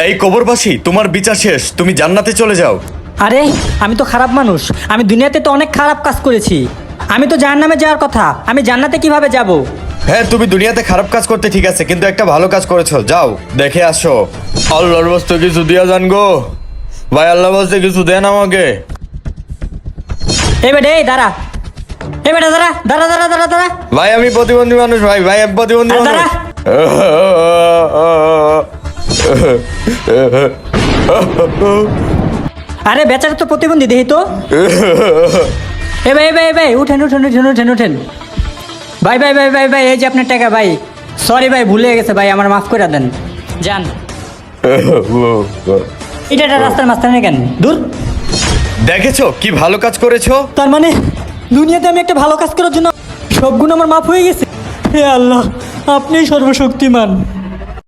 এই কবরবাসী, তোমার বিচার শেষ, তুমি জান্নাতে চলে যাও। আরে আমি তো খারাপ মানুষ, আমি দুনিয়াতে তো অনেক খারাপ কাজ করেছি, আমি তো জাহান্নামে যাওয়ার কথা, আমি জান্নাতে কিভাবে যাব? হ্যাঁ, তুমি দুনিয়াতে খারাপ কাজ করতে ঠিক আছে, কিন্তু একটা ভালো কাজ করেছো, যাও দেখে আসো। আল্লাহর বস্তে কিছু দিয়া যান গো ভাই, আল্লাহর বস্তে কিছু দেন আমাকে। এই বেটা, এই দাঁড়া, এই বেটা দাঁড়া দাঁড়া দাঁড়া দাঁড়া দাঁড়া। ভাই আমি প্রতিবন্ধী মানুষ, ভাই ভাই আমি প্রতিবন্ধী আরে মানুষ। দাঁড়া। আরে বেচারা তো প্রতিবন্ধী, দেখি তো। এ ভাই, ভাই ভাই, উঠেন উঠেন উঠেন উঠেন উঠেন। ভাই ভাই ভাই ভাই ভাই, এই যে আপনার টাকা ভাই। সরি ভাই, ভুলে গেছে ভাই, আমার মাফ করে দেন। যান। এটা একটা রাস্তার মাঝখানে কেন? দূর। দেখেছো কি ভালো কাজ করেছো? তার মানে দুনিয়াতে আমি একটা ভালো কাজ করার জন্য সব গুণ আমার মাফ হয়ে গেছে। হে আল্লাহ, আপনিই সর্বশক্তিমান।